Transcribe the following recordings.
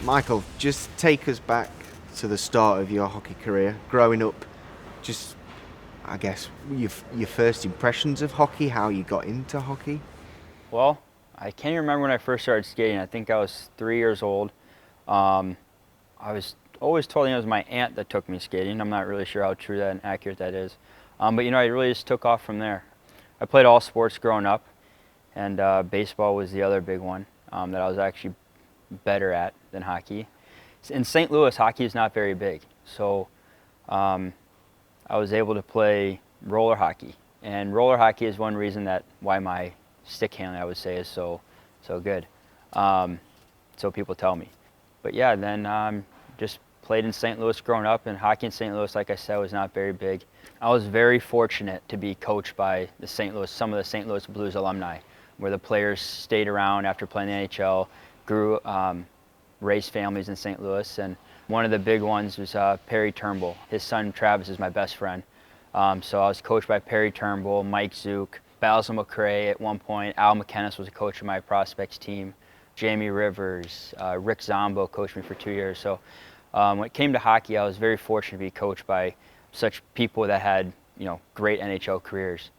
Michael, just take us back to the start of your hockey career. Growing up, just, I guess, your first impressions of hockey, how you got into hockey. Well, I can't even remember when I first started skating. I think I was 3 years old. Um, I was always told it was my aunt that took me skating. I'm not really sure how true that and accurate that is. But I really just took off from there. I played all sports growing up, and baseball was the other big one that I was actually better at than hockey. In St. Louis, hockey is not very big, so um, I was able to play roller hockey, and roller hockey is one reason that why my stick handling, I would say, is so good. Um, so people tell me. But yeah, then just played in St. Louis growing up, and hockey in St. Louis, like I said, was not very big. I was very fortunate to be coached by some of the St. Louis Blues alumni, where the players stayed around after playing the NHL, grew, raised families in St. Louis, and one of the big ones was Perry Turnbull. His son Travis is my best friend. So I was coached by Perry Turnbull, Mike Zook, Basil McCray at one point. Al McKennis was a coach of my prospects team. Jamie Rivers, Rick Zombo coached me for 2 years. So when it came to hockey, I was very fortunate to be coached by such people that had great NHL careers.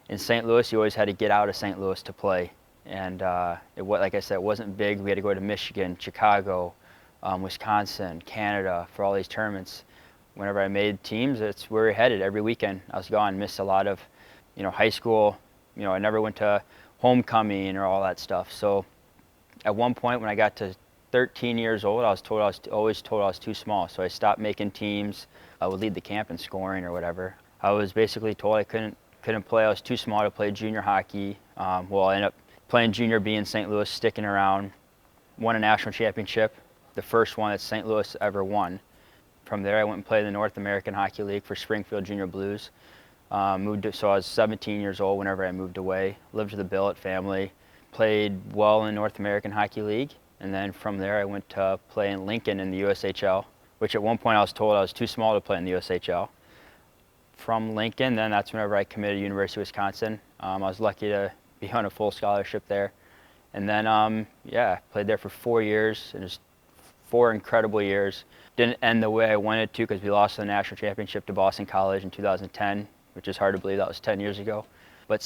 In St. Louis, you always had to get out of St. Louis to play, and like I said, it wasn't big. We had to go to Michigan, Chicago, Wisconsin, Canada for all these tournaments. Whenever I made teams, it's where we were headed every weekend. I was gone, missed a lot of, high school. I never went to homecoming or all that stuff. So at one point when I got to 13 years old, I was always told I was too small. So I stopped making teams. I would lead the camp in scoring or whatever. I was basically told I couldn't play. I was too small to play junior hockey. I ended up playing junior B in St. Louis, sticking around, won a national championship, the first one that St. Louis ever won. From there, I went and played in the North American Hockey League for Springfield Junior Blues. So I was 17 years old whenever I moved away, lived with the Billet family, played well in the North American Hockey League, and then from there I went to play in Lincoln in the USHL, which at one point I was told I was too small to play in the USHL. From Lincoln, then that's whenever I committed to University of Wisconsin. I was lucky to be on a full scholarship there. And then, played there for 4 years, and just 4 incredible years. Didn't end the way I wanted to because we lost the national championship to Boston College in 2010, which is hard to believe that was 10 years ago. But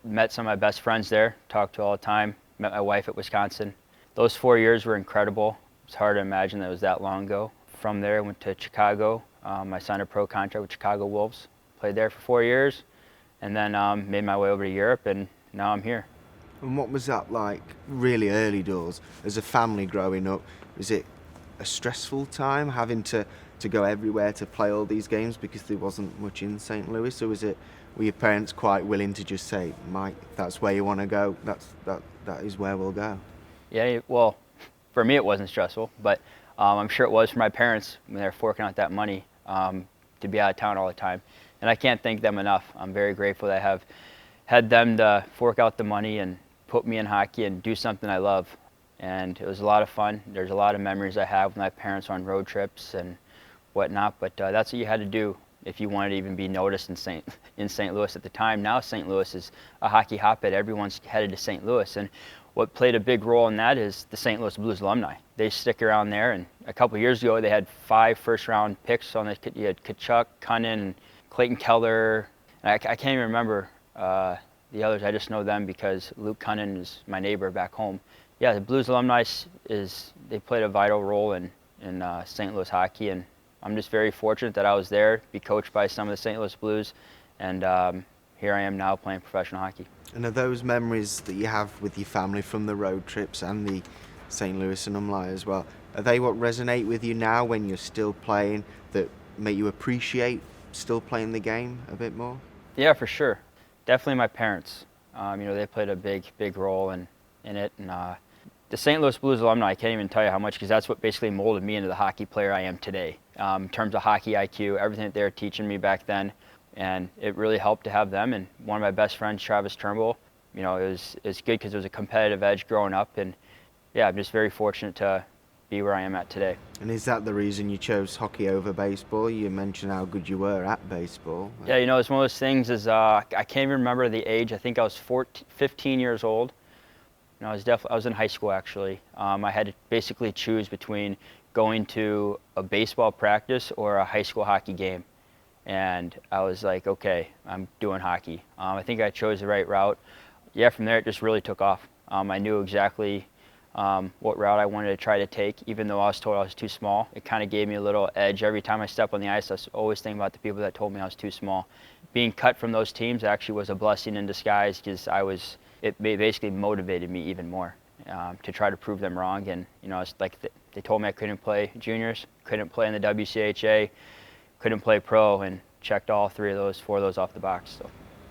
met some of my best friends there, talked to all the time, met my wife at Wisconsin. Those 4 years were incredible. It's hard to imagine that it was that long ago. From there, I went to Chicago. I signed a pro contract with Chicago Wolves, played there for 4 years, and then made my way over to Europe, and now I'm here. And what was that like, really early doors, as a family growing up? Was it a stressful time having to go everywhere to play all these games because there wasn't much in St. Louis, or were your parents quite willing to just say, Mike, that's where you want to go, that is where we'll go? Yeah, well, for me it wasn't stressful, but I'm sure it was for my parents when they're forking out that money to be out of town all the time. And I can't thank them enough. I'm very grateful that I have had them to fork out the money and put me in hockey and do something I love. And it was a lot of fun. There's a lot of memories I have with my parents on road trips and whatnot, but that's what you had to do if you wanted to even be noticed in St. Louis at the time. Now St. Louis is a hockey hotbed. Everyone's headed to St. Louis, and what played a big role in that is the St. Louis Blues alumni. They stick around there, and a couple of years ago they had 5 first-round picks on the. You had Tkachuk, Cunnin, Clayton Keller. And I can't even remember the others. I just know them because Luke Cunnin is my neighbor back home. Yeah, the Blues alumni they played a vital role in St. Louis hockey, and I'm just very fortunate that I was there, be coached by some of the St. Louis Blues, and here I am now playing professional hockey. And are those memories that you have with your family from the road trips and the St. Louis alumni as well, are they what resonate with you now when you're still playing, that make you appreciate still playing the game a bit more? Yeah, for sure. Definitely my parents. They played a big role in it, and the St. Louis Blues alumni, I can't even tell you how much, because that's what basically molded me into the hockey player I am today. In terms of hockey IQ, everything that they were teaching me back then, and it really helped to have them. And one of my best friends, Travis Turnbull, it was good because there was a competitive edge growing up, and yeah, I'm just very fortunate to be where I am at today. And is that the reason you chose hockey over baseball? You mentioned how good you were at baseball. Yeah, it's one of those things I can't even remember the age. I think I was 15 years old. No, I was in high school actually. I had to basically choose between going to a baseball practice or a high school hockey game, and I was like, okay, I'm doing hockey. I think I chose the right route. Yeah, from there it just really took off. I knew exactly what route I wanted to try to take, even though I was told I was too small. It kind of gave me a little edge. Every time I stepped on the ice, I was always thinking about the people that told me I was too small. Being cut from those teams actually was a blessing in disguise because it basically motivated me even more to try to prove them wrong. And it's like they told me I couldn't play juniors, couldn't play in the WCHA, couldn't play pro, and checked all four of those off the box. So.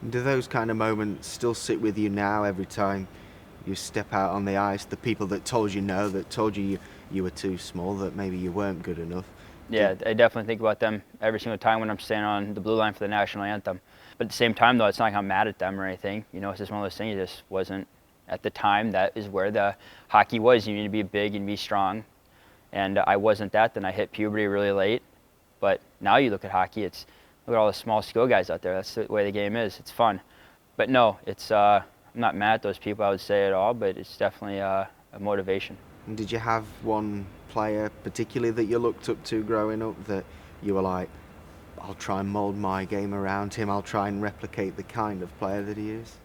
Do those kind of moments still sit with you now every time you step out on the ice? The people that told you no, that told you were too small, that maybe you weren't good enough? Yeah, I definitely think about them every single time when I'm standing on the blue line for the national anthem. But at the same time, though, it's not like I'm mad at them or anything. It's just one of those things. It just wasn't at the time. That is where the hockey was. You need to be big and be strong, and I wasn't that. Then I hit puberty really late. But now you look at hockey, look at all the small skill guys out there. That's the way the game is. It's fun. But no, I'm not mad at those people, I would say, at all, but it's definitely a motivation. And did you have one player particularly that you looked up to growing up that you were like, I'll try and mould my game around him, I'll try and replicate the kind of player that he is?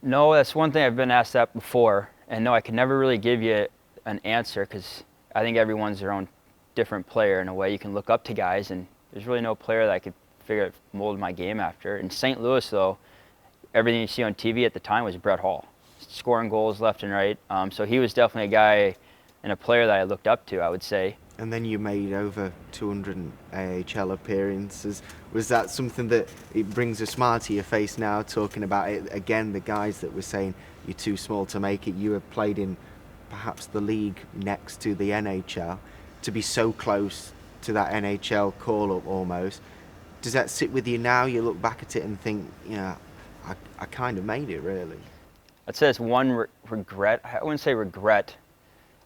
No, that's one thing I've been asked that before. And no, I can never really give you an answer because I think everyone's their own different player in a way. You can look up to guys, and there's really no player that I could figure out mold my game after. In St. Louis, though, everything you see on TV at the time was Brett Hall, scoring goals left and right. So he was definitely a guy and a player that I looked up to, I would say. And then you made over 200 AHL appearances. Was that something that it brings a smile to your face now, talking about it again, the guys that were saying you're too small to make it? You have played in perhaps the league next to the NHL. To be so close to that NHL call-up almost, does that sit with you now? You look back at it and think, I kind of made it, really. I'd say it's one regret. I wouldn't say regret.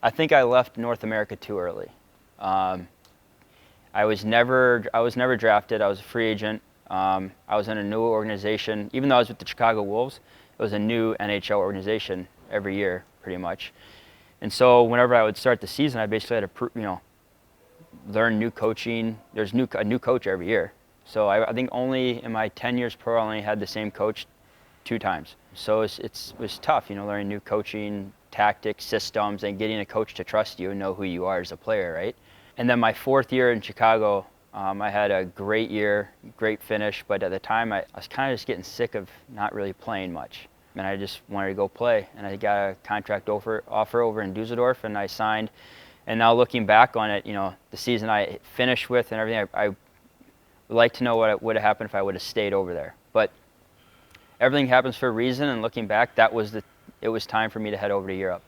I think I left North America too early. I was never drafted. I was a free agent. I was in a new organization. Even though I was with the Chicago Wolves, it was a new NHL organization every year, pretty much. And so whenever I would start the season, I basically had to, learn new coaching. There's a new coach every year. So I think only in my 10 years pro, I only had the same coach 2 times. So it was tough, learning new coaching, tactics, systems, and getting a coach to trust you and know who you are as a player, right? And then my 4th year in Chicago, I had a great year, great finish, but at the time I was kind of just getting sick of not really playing much. And I just wanted to go play. And I got a contract offer over in Dusseldorf, and I signed. And now looking back on it, the season I finished with and everything, I would like to know what would have happened if I would have stayed over there. But everything happens for a reason, and looking back, it was time for me to head over to Europe.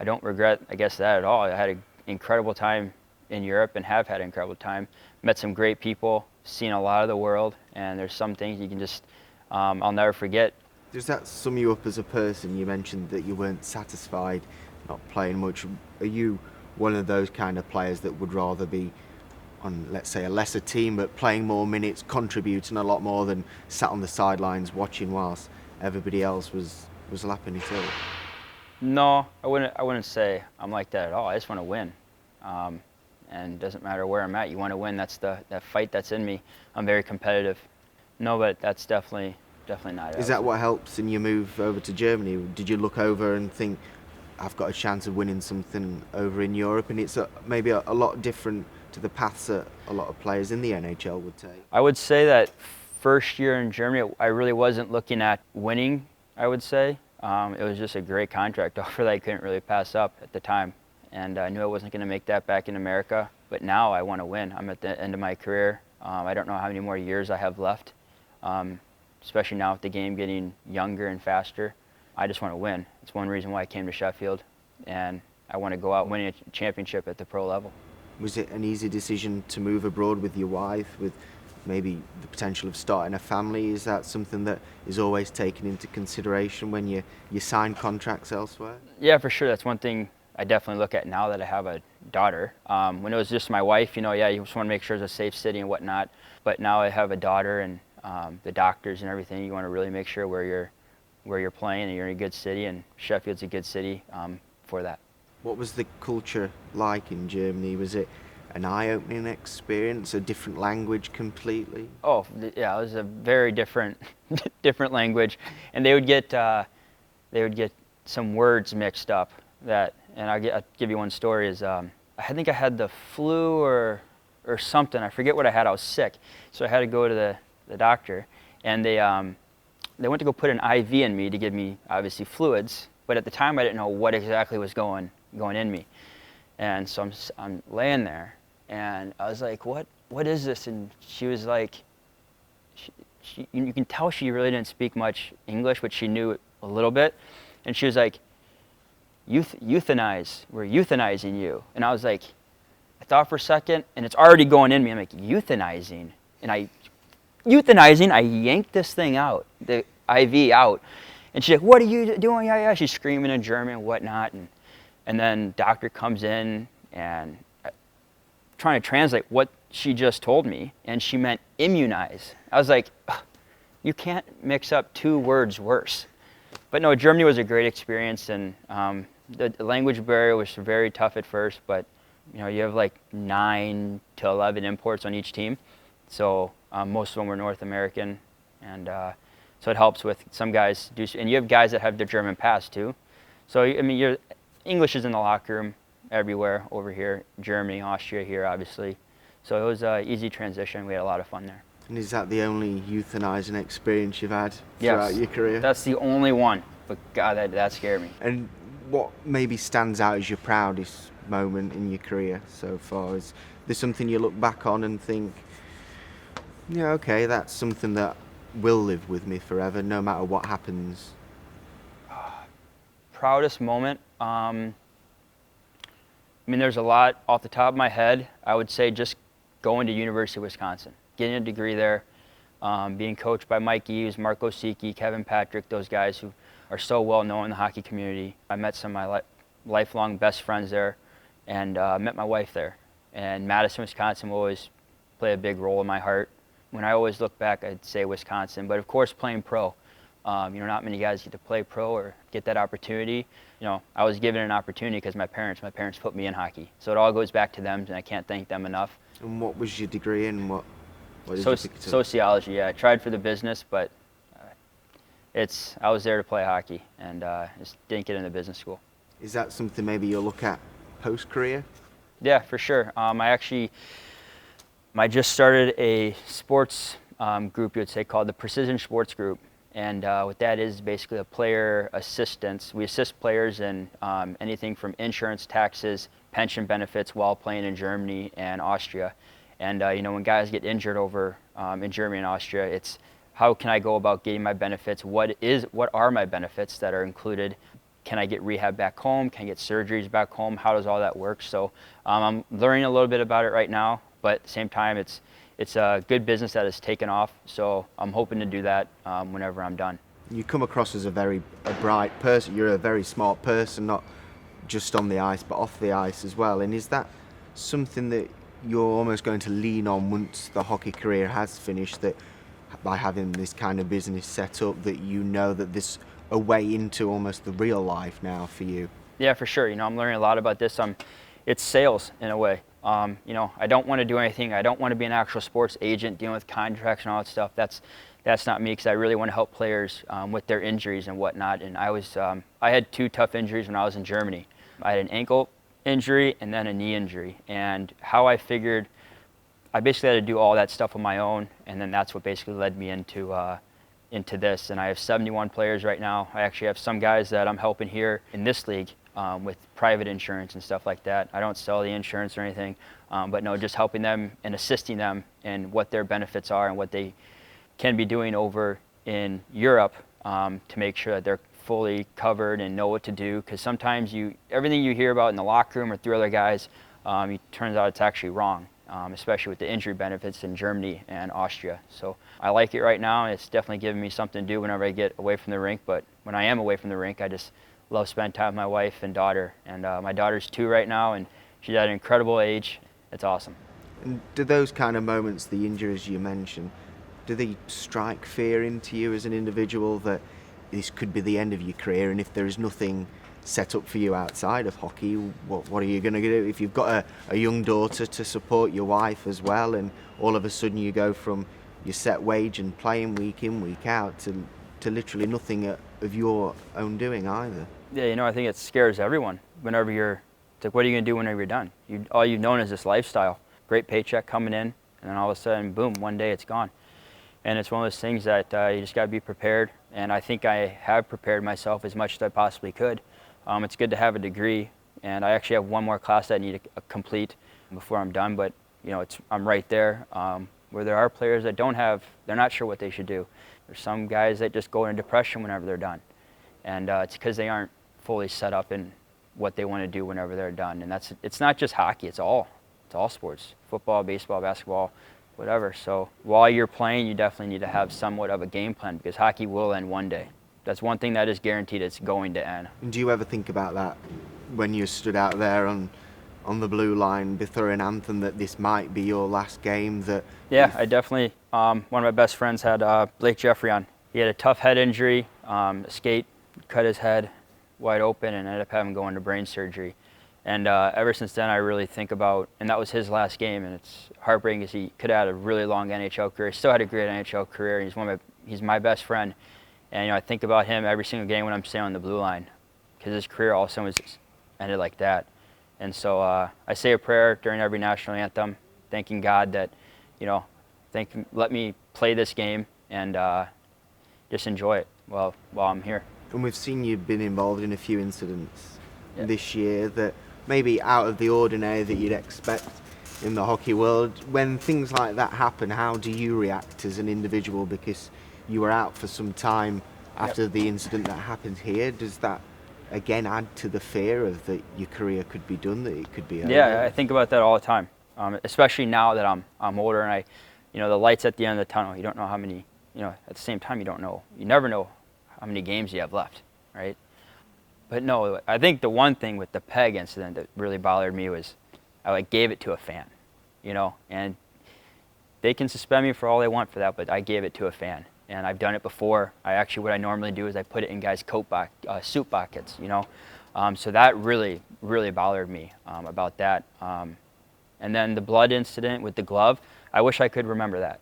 I don't regret, I guess, that at all. I had an incredible time in Europe and have had an incredible time. Met some great people, seen a lot of the world, and there's some things you can just, I'll never forget. Does that sum you up as a person? You mentioned that you weren't satisfied not playing much. Are you one of those kind of players that would rather be on, let's say, a lesser team but playing more minutes, contributing a lot more than sat on the sidelines watching whilst everybody else was lapping it up? No, I wouldn't say I'm like that at all. I just want to win. And it doesn't matter where I'm at. You want to win. That's that fight that's in me. I'm very competitive. No, but that's definitely not it. Is that what helps in your move over to Germany? Did you look over and think, I've got a chance of winning something over in Europe, and it's maybe a lot different to the paths that a lot of players in the NHL would take? I would say that first year in Germany, I really wasn't looking at winning, I would say. It was just a great contract offer that I couldn't really pass up at the time. And I knew I wasn't going to make that back in America. But now I want to win. I'm at the end of my career. I don't know how many more years I have left, especially now with the game getting younger and faster. I just want to win. It's one reason why I came to Sheffield, and I want to go out winning a championship at the pro level. Was it an easy decision to move abroad with your wife, with maybe the potential of starting a family? Is that something that is always taken into consideration when you sign contracts elsewhere? Yeah, for sure. That's one thing I definitely look at now that I have a daughter. When it was just my wife, you just want to make sure it's a safe city and whatnot. But now I have a daughter, and the doctors and everything, you want to really make sure where you're where you're playing and you're in a good city, and Sheffield's a good city for that. What was the culture like in Germany? Was it an eye-opening experience, a different language completely? Oh, yeah, it was a very different, different language, and they would get some words mixed up. And I'll give you one story. I think I had the flu or something. I forget what I had. I was sick, so I had to go to the doctor, and they went to go put an IV in me to give me obviously fluids. But at the time, I didn't know what exactly was going in me, and so I'm laying there, and I was like, what is this? And she was like, you can tell she really didn't speak much English, but she knew a little bit, and she was like, euthanize, we're euthanizing you. And I was like, I thought for a second, and it's already going in me. I'm like, euthanizing, and I yanked this thing out, the IV out, and she's like, what are you doing? Yeah, she's screaming in German and whatnot, and then doctor comes in and trying to translate what she just told me, and she meant immunize. I was like, you can't mix up two words worse. But no, Germany was a great experience, and the language barrier was very tough at first, but you have like 9 to 11 imports on each team, so most of them were North American, and so it helps with some guys and you have guys that have their German pass too. So I mean, English is in the locker room everywhere over here, Germany, Austria here, obviously. So it was an easy transition. We had a lot of fun there. And is that the only euthanizing experience you've had throughout your career? That's the only one. But God, that scared me. And what maybe stands out as your proudest moment in your career so far? Is there something you look back on and think, yeah, okay, that's something that will live with me forever, no matter what happens? Proudest moment? I mean, there's a lot off the top of my head. I would say just going to University of Wisconsin, getting a degree there, being coached by Mike Eves, Marco Siki, Kevin Patrick, those guys who are so well known in the hockey community. I met some of my lifelong best friends there, and met my wife there. And Madison, Wisconsin will always play a big role in my heart. When I always look back, I'd say Wisconsin, but of course playing pro. Not many guys get to play pro or get that opportunity. I was given an opportunity because my parents put me in hockey. So it all goes back to them, and I can't thank them enough. And what was your degree in? What did you pick it up? Sociology, yeah. I tried for the business, but I was there to play hockey, and just didn't get into business school. Is that something maybe you'll look at post-career? Yeah, for sure. I just started a sports group, you would say, called the Precision Sports Group. And what that is basically a player assistance. We assist players in anything from insurance, taxes, pension benefits while playing in Germany and Austria. And when guys get injured over in Germany and Austria, it's how can I go about getting my benefits? What are my benefits that are included? Can I get rehab back home? Can I get surgeries back home? How does all that work? So I'm learning a little bit about it right now, but at the same time, it's a good business that has taken off, so I'm hoping to do that whenever I'm done. You come across as a bright person. You're a very smart person, not just on the ice, but off the ice as well. And is that something that you're almost going to lean on once the hockey career has finished, that by having this kind of business set up, that that this a way into almost the real life now for you? Yeah, for sure. I'm learning a lot about this. It's sales in a way. I don't want to do anything. I don't want to be an actual sports agent dealing with contracts and all that stuff. That's not me, because I really want to help players with their injuries and whatnot. And I had 2 tough injuries when I was in Germany. I had an ankle injury and then a knee injury. And how I figured, I basically had to do all that stuff on my own, and then that's what basically led me into this. And I have 71 players right now. I actually have some guys that I'm helping here in this league with private insurance and stuff like that. I don't sell the insurance or anything, but no, just helping them and assisting them in what their benefits are and what they can be doing over in Europe to make sure that they're fully covered and know what to do. Because sometimes everything you hear about in the locker room or through other guys, it turns out it's actually wrong. Especially with the injury benefits in Germany and Austria. So I like it right now, and it's definitely giving me something to do whenever I get away from the rink. But when I am away from the rink, I just love spending time with my wife and daughter. And my daughter's 2 right now, and she's at an incredible age. It's awesome. And do those kind of moments, the injuries you mentioned, do they strike fear into you as an individual that this could be the end of your career, and if there is nothing set up for you outside of hockey, what are you going to do? If you've got a young daughter to support, your wife as well, and all of a sudden you go from your set wage and playing week in, week out to literally nothing of your own doing either. Yeah, I think it scares everyone whenever it's like, what are you going to do whenever you're done? All you've known is this lifestyle, great paycheck coming in, and then all of a sudden, boom, one day it's gone. And it's one of those things that you just got to be prepared, and I think I have prepared myself as much as I possibly could. It's good to have a degree, and I actually have one more class that I need to complete before I'm done, but I'm right there. Where there are players that they're not sure what they should do. There's some guys that just go into depression whenever they're done, and it's because they aren't fully set up in what they want to do whenever they're done. And it's not just hockey, it's all sports, football, baseball, basketball, whatever. So while you're playing, you definitely need to have somewhat of a game plan, because hockey will end one day. That's one thing that is guaranteed, it's going to end. And do you ever think about that when you stood out there on the blue line before an anthem, that this might be your last game? Yeah, I definitely, one of my best friends had Blake Jeffrey on. He had a tough head injury, a skate cut his head wide open and ended up having to go into brain surgery. And ever since then, I really think about, and that was his last game, and it's heartbreaking because he could have had a really long NHL career. He still had a great NHL career, and he's my best friend. And I think about him every single game when I'm standing on the blue line, because his career all of a sudden was ended like that. And so I say a prayer during every national anthem, thanking God that, let me play this game and just enjoy it while I'm here. And we've seen you've been involved in a few incidents this year that maybe out of the ordinary that you'd expect in the hockey world. When things like that happen, how do you react as an individual? Because you were out for some time after the incident that happened here. Does that again add to the fear of that your career could be done, that it could be over? Yeah, I think about that all the time, especially now that I'm older, and the lights at the end of the tunnel. You don't know how many. At the same time, you never know how many games you have left, right? But no, I think the one thing with the peg incident that really bothered me was I gave it to a fan, and they can suspend me for all they want for that, but I gave it to a fan. And I've done it before. What I normally do is I put it in guys' suit pockets, So that really, really bothered me about that. And then the blood incident with the glove, I wish I could remember that.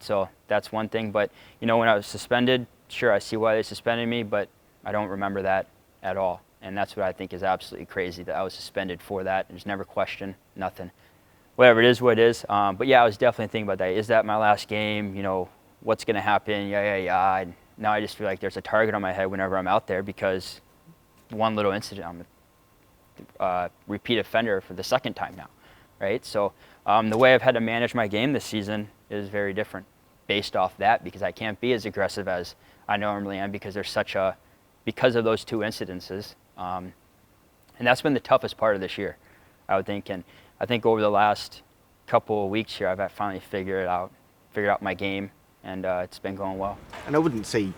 So that's one thing. But, when I was suspended, sure, I see why they suspended me, but I don't remember that at all. And that's what I think is absolutely crazy, that I was suspended for that. There's never question, nothing. Whatever it is, what it is. But yeah, I was definitely thinking about that. Is that my last game? What's going to happen? Yeah. And now I just feel like there's a target on my head whenever I'm out there, because one little incident, I'm a repeat offender for the second time now, right? So the way I've had to manage my game this season is very different based off that, because I can't be as aggressive as I normally am because of those two incidences. And that's been the toughest part of this year, I would think. And I think over the last couple of weeks here, I've finally figured out my game. And it's been going well. And I wouldn't say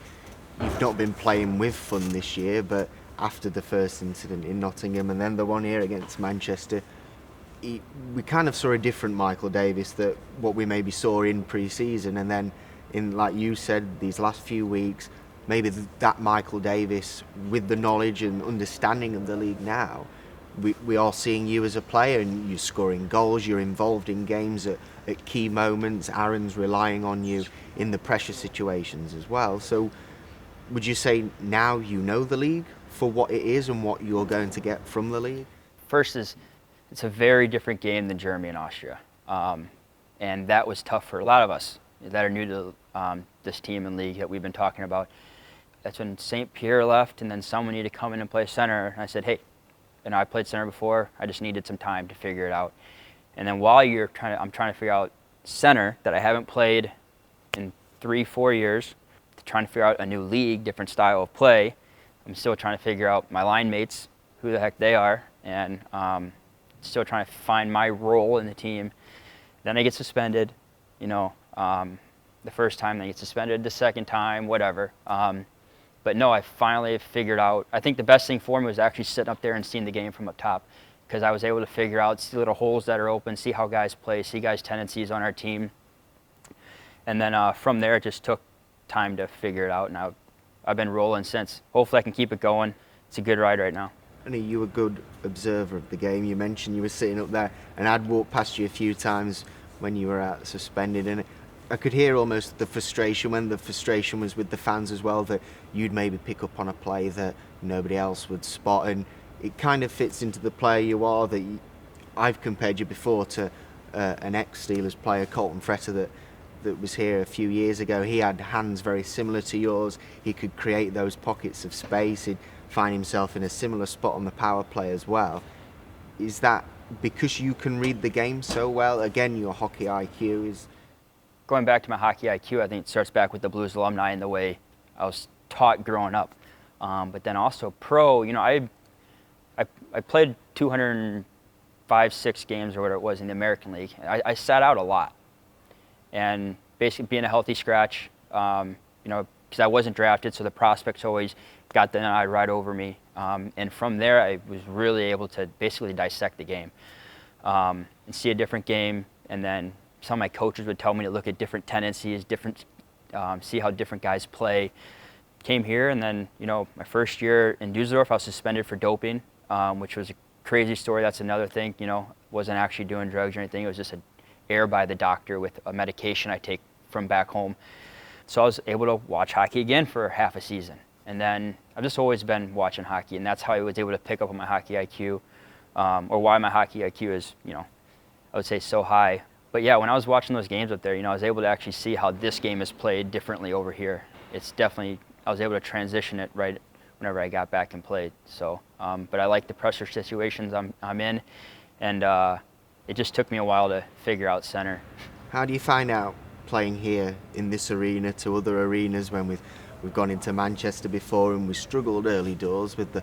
you've not been playing with fun this year, but after the first incident in Nottingham and then the one here against Manchester, we kind of saw a different Michael Davies that what we maybe saw in pre-season, and then in, like you said, these last few weeks, maybe that Michael Davies with the knowledge and understanding of the league now, we are seeing you as a player, and you're scoring goals, you're involved in games at key moments. Aaron's relying on you in the pressure situations as well. So would you say now you know the league for what it is and what you're going to get from the league? First is, it's a very different game than Germany and Austria. And that was tough for a lot of us that are new to this team and league that we've been talking about. That's when St. Pierre left, and then someone needed to come in and play center. And I said, hey, I played center before. I just needed some time to figure it out. And then while I'm trying to figure out center that I haven't played in 3-4 years, trying to figure out a new league, different style of play. I'm still trying to figure out my line mates, who the heck they are, and still trying to find my role in the team. Then I get suspended, the first time, then I get suspended the second time, whatever. But no, I finally figured out, I think the best thing for me was actually sitting up there and seeing the game from up top, because I was able to figure out, see little holes that are open, see how guys play, see guys' tendencies on our team. And then from there, it just took time to figure it out. And I've been rolling since. Hopefully I can keep it going. It's a good ride right now. And are you a good observer of the game? You mentioned you were sitting up there, and I'd walked past you a few times when you were out suspended, and I could hear almost the frustration, when the frustration was with the fans as well, that you'd maybe pick up on a play that nobody else would spot, and it kind of fits into the player you are. I've compared you before to an ex-Steelers player, Colton Fretter, that was here a few years ago. He had hands very similar to yours. He could create those pockets of space. He'd find himself in a similar spot on the power play as well. Is that because you can read the game so well? Again, your hockey IQ is... Going back to my hockey IQ, I think it starts back with the Blues alumni and the way I was taught growing up. But then also pro, I played 205-6 games or whatever it was in the American League. I sat out a lot. And basically being a healthy scratch, because I wasn't drafted, so the prospects always got the eye right over me. And from there, I was really able to basically dissect the game and see a different game. And then some of my coaches would tell me to look at different tendencies, see how different guys play. Came here, and then my first year in Dusseldorf, I was suspended for doping, which was a crazy story. That's another thing. Wasn't actually doing drugs or anything. It was just an error by the doctor with a medication I take from back home. So I was able to watch hockey again for half a season. And then I've just always been watching hockey, and that's how I was able to pick up on my hockey IQ, or why my hockey IQ is, I would say so high. But yeah, when I was watching those games up there, I was able to actually see how this game is played differently over here. It's definitely, I was able to transition it right whenever I got back and played. So, but I like the pressure situations I'm in, and it just took me a while to figure out center. How do you find out playing here in this arena to other arenas when we've gone into Manchester before and we struggled early doors with the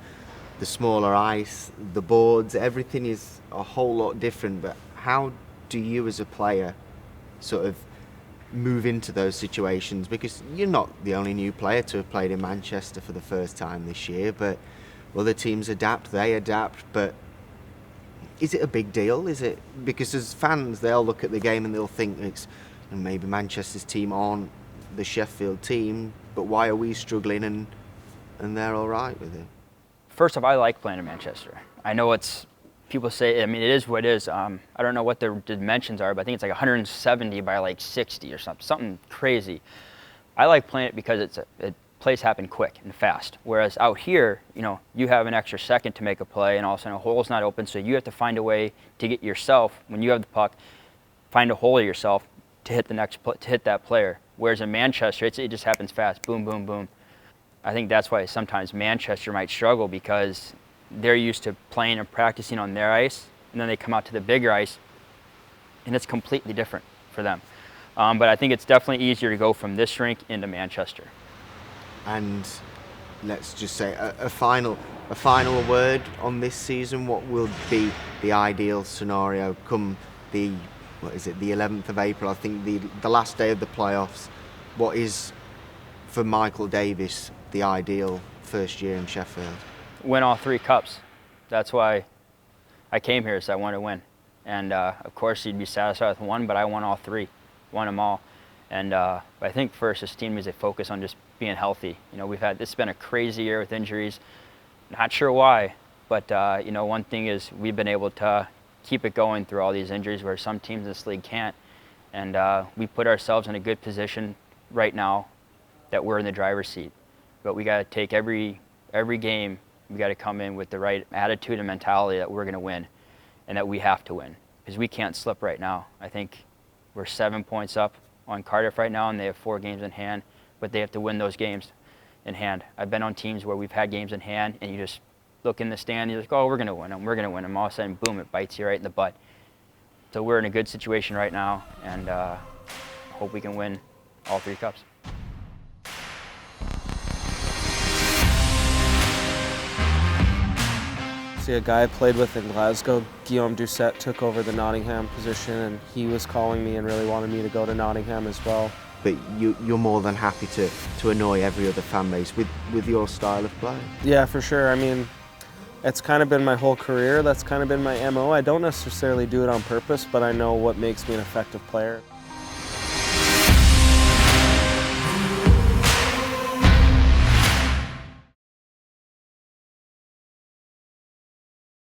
smaller ice, the boards, everything is a whole lot different. But how do you as a player sort of move into those situations? Because you're not the only new player to have played in Manchester for the first time this year, but other teams adapt, they adapt, but is it a big deal? Is it, because as fans they'll look at the game and they'll think it's maybe Manchester's team aren't the Sheffield team, but why are we struggling and they're all right with it? First off, I like playing in Manchester. I know people say, it is what it is. I don't know what the dimensions are, but I think it's like 170 by like 60 or something crazy. I like playing it because plays happen quick and fast. Whereas out here, you have an extra second to make a play, and all of a sudden a hole's not open, so you have to find a way to get yourself, when you have the puck, find a hole yourself to hit to hit that player. Whereas in Manchester, it just happens fast, boom, boom, boom. I think that's why sometimes Manchester might struggle, because they're used to playing and practicing on their ice, and then they come out to the bigger ice, and it's completely different for them. But I think it's definitely easier to go from this rink into Manchester. And let's just say a final word on this season. What will be the ideal scenario come the 11th of April? I think the last day of the playoffs. What is, for Michael Davies, the ideal first year in Sheffield? Win all 3 cups. That's why I came here, so I wanted to win. And of course, you'd be satisfied with 1, but I won all 3, won them all. And I think first, this team needs to focus on just being healthy. It's been a crazy year with injuries. Not sure why, but one thing is we've been able to keep it going through all these injuries, where some teams in this league can't. And we put ourselves in a good position right now that we're in the driver's seat. But we got to take every game. We got to come in with the right attitude and mentality that we're going to win, and that we have to win, because we can't slip right now. I think we're 7 points up on Cardiff right now, and they have 4 games in hand, but they have to win those games in hand. I've been on teams where we've had games in hand, and you just look in the stand, and you're like, oh, we're going to win them, we're going to win them. All of a sudden, boom, it bites you right in the butt. So we're in a good situation right now, and hope we can win all 3 cups. See, a guy I played with in Glasgow, Guillaume Doucet, took over the Nottingham position, and he was calling me and really wanted me to go to Nottingham as well. But you're more than happy to annoy every other fan base with your style of play? Yeah, for sure. I mean, it's kind of been my whole career. That's kind of been my MO. I don't necessarily do it on purpose, but I know what makes me an effective player.